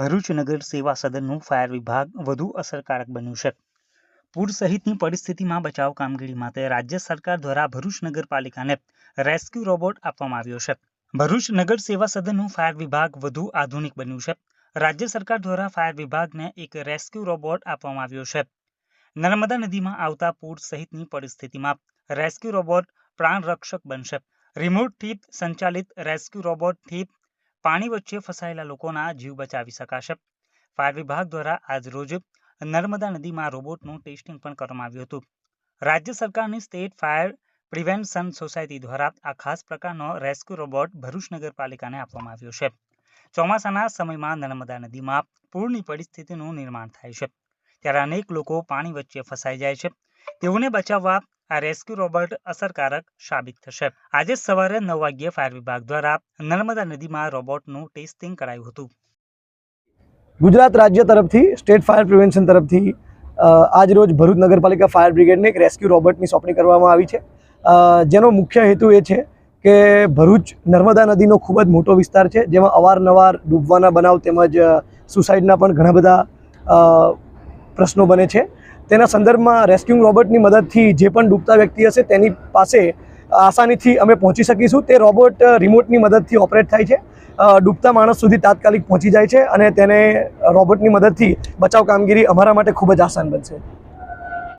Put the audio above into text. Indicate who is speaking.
Speaker 1: ભરૂચ નગર સેવા સદનનું ફાયર વિભાગ વધુ અસરકારક બન્યું છે. પૂર સહિતની પરિસ્થિતિમાં બચાવ કામગીરી માટે રાજ્ય સરકાર દ્વારા ભરૂચ નગરપાલિકાને રેસ્ક્યુ રોબોટ આપવામાં આવ્યો છે. ભરૂચ નગર સેવા સદનનું ફાયર વિભાગ વધુ આધુનિક બન્યું છે. રાજ્ય સરકાર દ્વારા ફાયર વિભાગને એક રેસ્ક્યુ રોબોટ આપવામાં આવ્યો છે. નર્મદા નદીમાં આવતા પૂર સહિતની પરિસ્થિતિમાં રેસ્ક્યુ રોબોટ પ્રાણ રક્ષક બનશે. રિમોટથી સંચાલિત રેસ્ક્યુ રોબોટથી પાણી વચ્ચે ફસાયેલા લોકોના જીવ બચાવી શકાશે. ફાયર વિભાગ દ્વારા આજ રોજ નર્મદા નદીમાં રોબોટનું ટેસ્ટિંગ પણ કરવામાં આવ્યું હતું. રાજ્ય સરકારની સ્ટેટ ફાયર પ્રિવેન્શન સોસાયટી દ્વારા આ ખાસ પ્રકારનો રેસ્ક્યુ રોબોટ ભરૂચ નગરપાલિકાને આપવામાં આવ્યો છે. ચોમાસાના સમયમાં નર્મદા નદીમાં પૂરની પરિસ્થિતિનું નિર્માણ થાય છે, ત્યારે અનેક લોકો પાણી વચ્ચે ફસાઈ જાય છે. તેઓને બચાવવા આ રેસ્ક્યુ રોબોટ અસરકારક સાબિત થશે. આજે સવારે 9 વાગ્યે ફાયર વિભાગ દ્વારા નર્મદા નદીમાં રોબોટનું ટેસ્ટિંગ કરાયું હતું.
Speaker 2: ગુજરાત રાજ્ય તરફથી સ્ટેટ ફાયર પ્રિવેન્શન તરફથી આજ રોજ ભરૂચ નગરપાલિકા ફાયર બ્રિગેડને એક રેસ્ક્યુ રોબોટની સોંપણી કરવામાં આવી છે, જેનો મુખ્ય હેતુ એ છે કે ભરૂચ નર્મદા નદીનો ખૂબ જ મોટો વિસ્તાર છે, જેમાં અવારનવાર ડૂબવાના બનાવ તેમજ સુસાઇડના પણ ઘણા બધા પ્રશ્નો બને છે. તેના સંદર્ભમાં રેસ્ક્યુ રોબોટની મદદથી જે પણ ડૂબતા વ્યક્તિ હશે તેની પાસે આસાનીથી અમે પહોંચી શકીશું. તે રોબોટ રિમોટની મદદથી ઓપરેટ થાય છે, ડૂબતા માણસ સુધી તાત્કાલિક પહોંચી જાય છે અને તેને રોબોટની મદદથી બચાવ કામગીરી અમારા માટે ખૂબ જ આસાન બનશે.